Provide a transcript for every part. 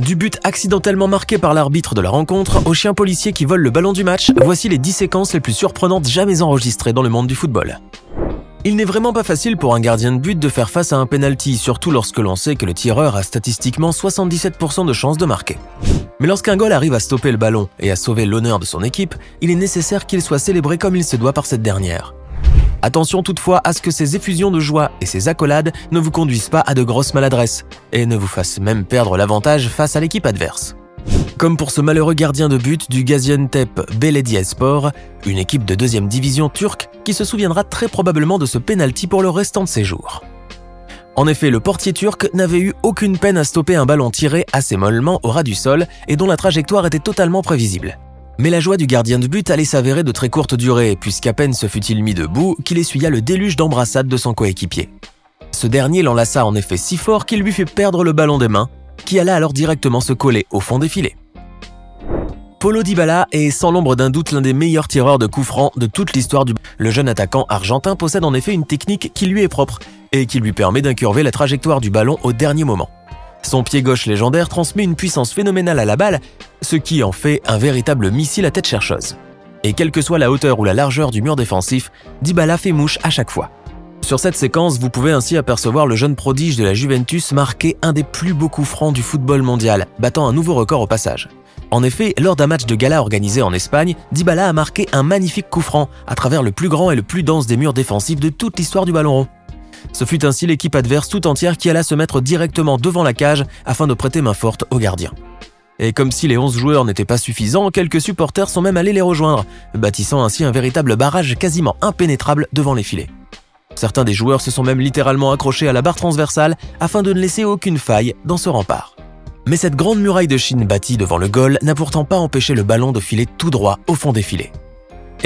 Du but accidentellement marqué par l'arbitre de la rencontre au chien policier qui vole le ballon du match, voici les 10 séquences les plus surprenantes jamais enregistrées dans le monde du football. Il n'est vraiment pas facile pour un gardien de but de faire face à un penalty, surtout lorsque l'on sait que le tireur a statistiquement 77% de chances de marquer. Mais lorsqu'un goal arrive à stopper le ballon et à sauver l'honneur de son équipe, il est nécessaire qu'il soit célébré comme il se doit par cette dernière. Attention toutefois à ce que ces effusions de joie et ces accolades ne vous conduisent pas à de grosses maladresses et ne vous fassent même perdre l'avantage face à l'équipe adverse. Comme pour ce malheureux gardien de but du Gaziantep Belediyespor, une équipe de 2e division turque qui se souviendra très probablement de ce penalty pour le restant de ses jours. En effet, le portier turc n'avait eu aucune peine à stopper un ballon tiré assez mollement au ras du sol et dont la trajectoire était totalement prévisible. Mais la joie du gardien de but allait s'avérer de très courte durée, puisqu'à peine se fut-il mis debout qu'il essuya le déluge d'embrassades de son coéquipier. Ce dernier l'enlaça en effet si fort qu'il lui fit perdre le ballon des mains, qui alla alors directement se coller au fond des filets. Paulo Dybala est sans l'ombre d'un doute l'un des meilleurs tireurs de coups francs de toute l'histoire du. Le jeune attaquant argentin possède en effet une technique qui lui est propre et qui lui permet d'incurver la trajectoire du ballon au dernier moment. Son pied gauche légendaire transmet une puissance phénoménale à la balle, ce qui en fait un véritable missile à tête chercheuse. Et quelle que soit la hauteur ou la largeur du mur défensif, Dybala fait mouche à chaque fois. Sur cette séquence, vous pouvez ainsi apercevoir le jeune prodige de la Juventus marquer un des plus beaux coups francs du football mondial, battant un nouveau record au passage. En effet, lors d'un match de gala organisé en Espagne, Dybala a marqué un magnifique coup franc à travers le plus grand et le plus dense des murs défensifs de toute l'histoire du ballon rond. Ce fut ainsi l'équipe adverse tout entière qui alla se mettre directement devant la cage afin de prêter main forte au gardien. Et comme si les 11 joueurs n'étaient pas suffisants, quelques supporters sont même allés les rejoindre, bâtissant ainsi un véritable barrage quasiment impénétrable devant les filets. Certains des joueurs se sont même littéralement accrochés à la barre transversale afin de ne laisser aucune faille dans ce rempart. Mais cette grande muraille de Chine bâtie devant le goal n'a pourtant pas empêché le ballon de filer tout droit au fond des filets.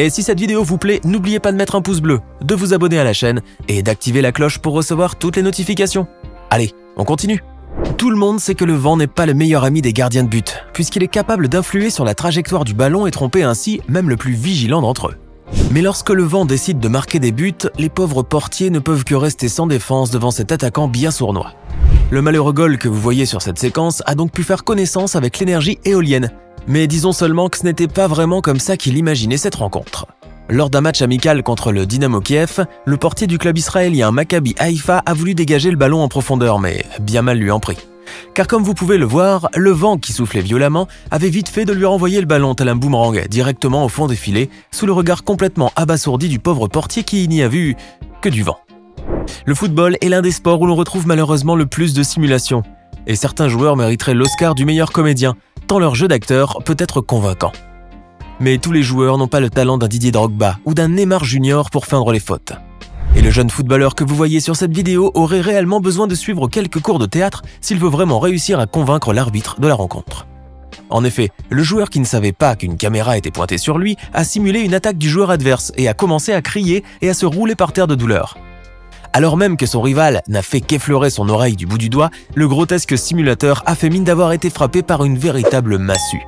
Et si cette vidéo vous plaît, n'oubliez pas de mettre un pouce bleu, de vous abonner à la chaîne et d'activer la cloche pour recevoir toutes les notifications. Allez, on continue. Tout le monde sait que le vent n'est pas le meilleur ami des gardiens de but, puisqu'il est capable d'influer sur la trajectoire du ballon et tromper ainsi même le plus vigilant d'entre eux. Mais lorsque le vent décide de marquer des buts, les pauvres portiers ne peuvent que rester sans défense devant cet attaquant bien sournois. Le malheureux goal que vous voyez sur cette séquence a donc pu faire connaissance avec l'énergie éolienne. Mais disons seulement que ce n'était pas vraiment comme ça qu'il imaginait cette rencontre. Lors d'un match amical contre le Dynamo Kiev, le portier du club israélien Maccabi Haïfa a voulu dégager le ballon en profondeur, mais bien mal lui en prit. Car comme vous pouvez le voir, le vent qui soufflait violemment avait vite fait de lui renvoyer le ballon tel un boomerang directement au fond des filets, sous le regard complètement abasourdi du pauvre portier qui n'y a vu que du vent. Le football est l'un des sports où l'on retrouve malheureusement le plus de simulation, et certains joueurs mériteraient l'Oscar du meilleur comédien, tant leur jeu d'acteur peut être convaincant. Mais tous les joueurs n'ont pas le talent d'un Didier Drogba ou d'un Neymar Junior pour feindre les fautes. Et le jeune footballeur que vous voyez sur cette vidéo aurait réellement besoin de suivre quelques cours de théâtre s'il veut vraiment réussir à convaincre l'arbitre de la rencontre. En effet, le joueur qui ne savait pas qu'une caméra était pointée sur lui a simulé une attaque du joueur adverse et a commencé à crier et à se rouler par terre de douleur. Alors même que son rival n'a fait qu'effleurer son oreille du bout du doigt, le grotesque simulateur a fait mine d'avoir été frappé par une véritable massue.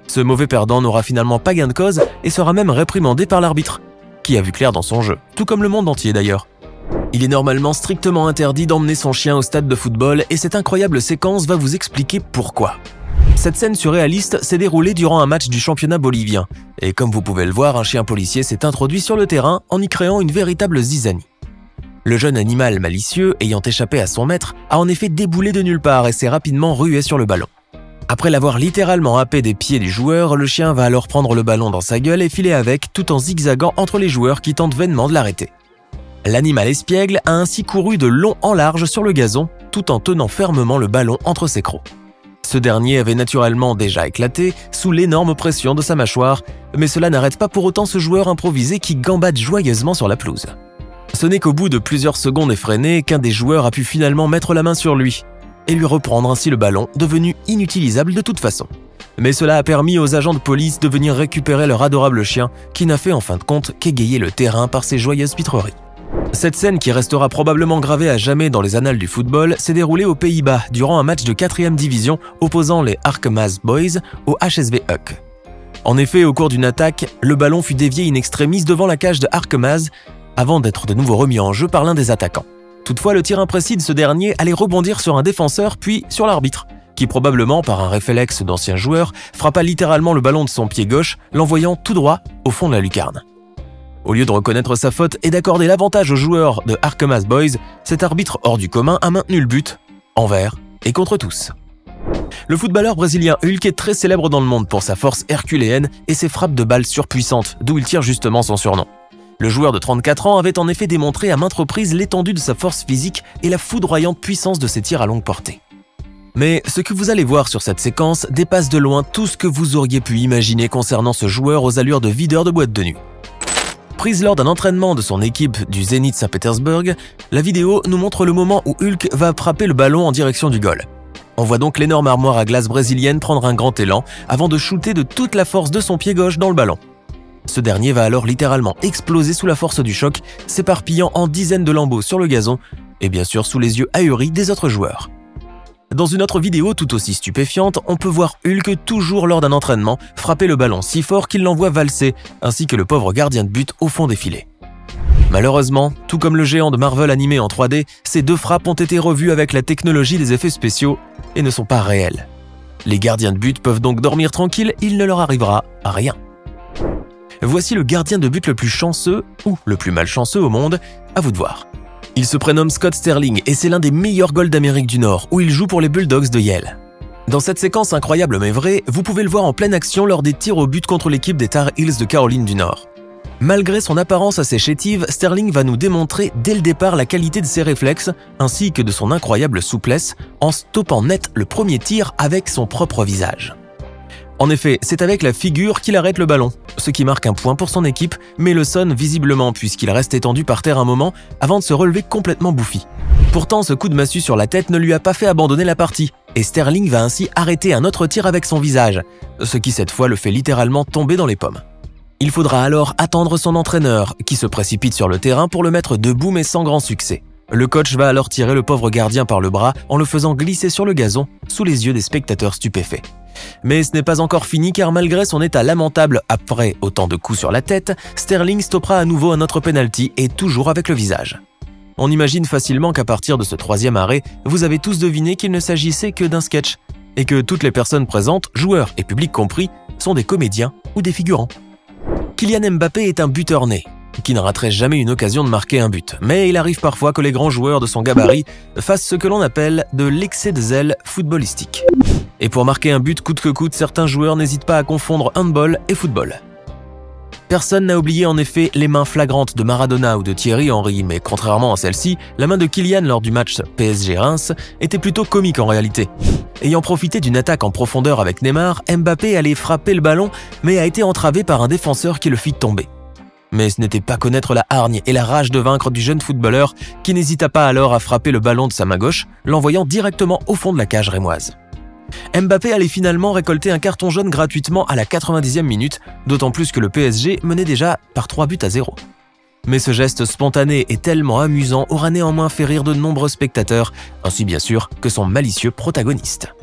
Ce mauvais perdant n'aura finalement pas gain de cause et sera même réprimandé par l'arbitre, qui a vu clair dans son jeu, tout comme le monde entier d'ailleurs. Il est normalement strictement interdit d'emmener son chien au stade de football et cette incroyable séquence va vous expliquer pourquoi. Cette scène surréaliste s'est déroulée durant un match du championnat bolivien, et comme vous pouvez le voir, un chien policier s'est introduit sur le terrain en y créant une véritable zizanie. Le jeune animal malicieux, ayant échappé à son maître, a en effet déboulé de nulle part et s'est rapidement rué sur le ballon. Après l'avoir littéralement happé des pieds du joueur, le chien va alors prendre le ballon dans sa gueule et filer avec, tout en zigzagant entre les joueurs qui tentent vainement de l'arrêter. L'animal espiègle a ainsi couru de long en large sur le gazon, tout en tenant fermement le ballon entre ses crocs. Ce dernier avait naturellement déjà éclaté sous l'énorme pression de sa mâchoire, mais cela n'arrête pas pour autant ce joueur improvisé qui gambade joyeusement sur la pelouse. Ce n'est qu'au bout de plusieurs secondes effrénées qu'un des joueurs a pu finalement mettre la main sur lui et lui reprendre ainsi le ballon, devenu inutilisable de toute façon. Mais cela a permis aux agents de police de venir récupérer leur adorable chien qui n'a fait en fin de compte qu'égayer le terrain par ses joyeuses pitreries. Cette scène, qui restera probablement gravée à jamais dans les annales du football, s'est déroulée aux Pays-Bas durant un match de 4e division opposant les Harkemaas Boys au HSV Huck. En effet, au cours d'une attaque, le ballon fut dévié in extremis devant la cage de Harkemaas avant d'être de nouveau remis en jeu par l'un des attaquants. Toutefois, le tir imprécis de ce dernier allait rebondir sur un défenseur puis sur l'arbitre, qui probablement par un réflexe d'ancien joueur frappa littéralement le ballon de son pied gauche, l'envoyant tout droit au fond de la lucarne. Au lieu de reconnaître sa faute et d'accorder l'avantage aux joueurs de Arkamas Boys, cet arbitre hors du commun a maintenu le but, envers et contre tous. Le footballeur brésilien Hulk est très célèbre dans le monde pour sa force herculéenne et ses frappes de balles surpuissantes, d'où il tire justement son surnom. Le joueur de 34 ans avait en effet démontré à maintes reprises l'étendue de sa force physique et la foudroyante puissance de ses tirs à longue portée. Mais ce que vous allez voir sur cette séquence dépasse de loin tout ce que vous auriez pu imaginer concernant ce joueur aux allures de videur de boîte de nuit. Prise lors d'un entraînement de son équipe du Zénith Saint-Pétersbourg, la vidéo nous montre le moment où Hulk va frapper le ballon en direction du goal. On voit donc l'énorme armoire à glace brésilienne prendre un grand élan avant de shooter de toute la force de son pied gauche dans le ballon. Ce dernier va alors littéralement exploser sous la force du choc, s'éparpillant en dizaines de lambeaux sur le gazon et bien sûr sous les yeux ahuris des autres joueurs. Dans une autre vidéo tout aussi stupéfiante, on peut voir Hulk toujours lors d'un entraînement frapper le ballon si fort qu'il l'envoie valser, ainsi que le pauvre gardien de but au fond des filets. Malheureusement, tout comme le géant de Marvel animé en 3D, ces deux frappes ont été revues avec la technologie des effets spéciaux et ne sont pas réelles. Les gardiens de but peuvent donc dormir tranquilles, il ne leur arrivera rien. Voici le gardien de but le plus chanceux ou le plus malchanceux au monde, à vous de voir. Il se prénomme Scott Sterling et c'est l'un des meilleurs goals d'Amérique du Nord où il joue pour les Bulldogs de Yale. Dans cette séquence incroyable mais vraie, vous pouvez le voir en pleine action lors des tirs au but contre l'équipe des Tar Heels de Caroline du Nord. Malgré son apparence assez chétive, Sterling va nous démontrer dès le départ la qualité de ses réflexes ainsi que de son incroyable souplesse en stoppant net le premier tir avec son propre visage. En effet, c'est avec la figure qu'il arrête le ballon, ce qui marque un point pour son équipe, mais le sonne visiblement puisqu'il reste étendu par terre un moment avant de se relever complètement bouffi. Pourtant, ce coup de massue sur la tête ne lui a pas fait abandonner la partie, et Sterling va ainsi arrêter un autre tir avec son visage, ce qui cette fois le fait littéralement tomber dans les pommes. Il faudra alors attendre son entraîneur, qui se précipite sur le terrain pour le mettre debout mais sans grand succès. Le coach va alors tirer le pauvre gardien par le bras en le faisant glisser sur le gazon, sous les yeux des spectateurs stupéfaits. Mais ce n'est pas encore fini car malgré son état lamentable après autant de coups sur la tête, Sterling stoppera à nouveau un autre penalty et toujours avec le visage. On imagine facilement qu'à partir de ce troisième arrêt, vous avez tous deviné qu'il ne s'agissait que d'un sketch et que toutes les personnes présentes, joueurs et public compris, sont des comédiens ou des figurants. Kylian Mbappé est un buteur né, qui ne raterait jamais une occasion de marquer un but, mais il arrive parfois que les grands joueurs de son gabarit fassent ce que l'on appelle de l'excès de zèle footballistique. Et pour marquer un but coûte que coûte, certains joueurs n'hésitent pas à confondre handball et football. Personne n'a oublié en effet les mains flagrantes de Maradona ou de Thierry Henry, mais contrairement à celle-ci, la main de Kylian lors du match PSG-Reims était plutôt comique en réalité. Ayant profité d'une attaque en profondeur avec Neymar, Mbappé allait frapper le ballon, mais a été entravé par un défenseur qui le fit tomber. Mais ce n'était pas connaître la hargne et la rage de vaincre du jeune footballeur qui n'hésita pas alors à frapper le ballon de sa main gauche, l'envoyant directement au fond de la cage rémoise. Mbappé allait finalement récolter un carton jaune gratuitement à la 90e minute, d'autant plus que le PSG menait déjà par 3-0. Mais ce geste spontané et tellement amusant aura néanmoins fait rire de nombreux spectateurs, ainsi bien sûr que son malicieux protagoniste.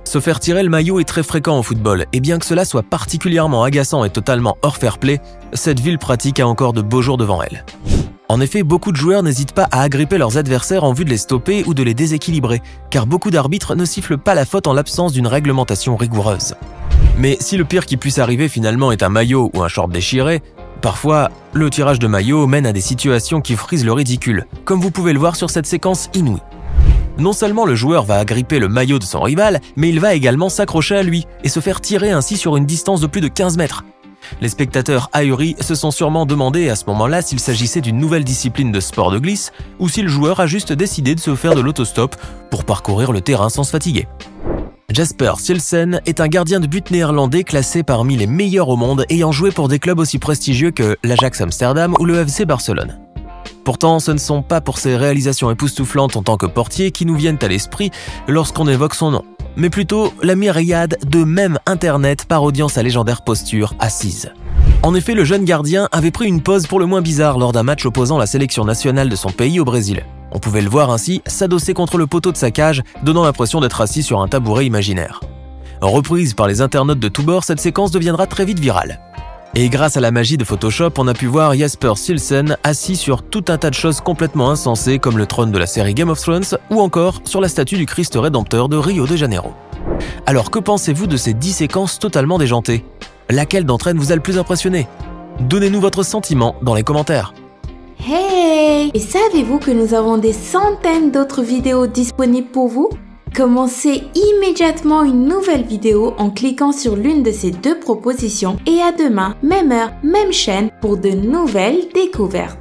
Se faire tirer le maillot est très fréquent au football, et bien que cela soit particulièrement agaçant et totalement hors fair play, cette vile pratique a encore de beaux jours devant elle. En effet, beaucoup de joueurs n'hésitent pas à agripper leurs adversaires en vue de les stopper ou de les déséquilibrer, car beaucoup d'arbitres ne sifflent pas la faute en l'absence d'une réglementation rigoureuse. Mais si le pire qui puisse arriver finalement est un maillot ou un short déchiré, parfois, le tirage de maillot mène à des situations qui frisent le ridicule, comme vous pouvez le voir sur cette séquence inouïe. Non seulement le joueur va agripper le maillot de son rival, mais il va également s'accrocher à lui et se faire tirer ainsi sur une distance de plus de 15 mètres. Les spectateurs ahuris se sont sûrement demandé à ce moment-là s'il s'agissait d'une nouvelle discipline de sport de glisse ou si le joueur a juste décidé de se faire de l'autostop pour parcourir le terrain sans se fatiguer. Jasper Silsen est un gardien de but néerlandais classé parmi les meilleurs au monde ayant joué pour des clubs aussi prestigieux que l'Ajax Amsterdam ou le FC Barcelone. Pourtant, ce ne sont pas pour ses réalisations époustouflantes en tant que portier qui nous viennent à l'esprit lorsqu'on évoque son nom, mais plutôt la myriade de mèmes internet parodiant sa légendaire posture assise. En effet, le jeune gardien avait pris une pose pour le moins bizarre lors d'un match opposant la sélection nationale de son pays au Brésil. On pouvait le voir ainsi s'adosser contre le poteau de sa cage, donnant l'impression d'être assis sur un tabouret imaginaire. Reprise par les internautes de tous bords, cette séquence deviendra très vite virale. Et grâce à la magie de Photoshop, on a pu voir Jasper Silsen assis sur tout un tas de choses complètement insensées comme le trône de la série Game of Thrones ou encore sur la statue du Christ Rédempteur de Rio de Janeiro. Alors que pensez-vous de ces 10 séquences totalement déjantées? Laquelle d'entre elles vous a le plus impressionné? Donnez-nous votre sentiment dans les commentaires. Hey! Et savez-vous que nous avons des centaines d'autres vidéos disponibles pour vous? Commencez immédiatement une nouvelle vidéo en cliquant sur l'une de ces deux propositions et à demain, même heure, même chaîne pour de nouvelles découvertes.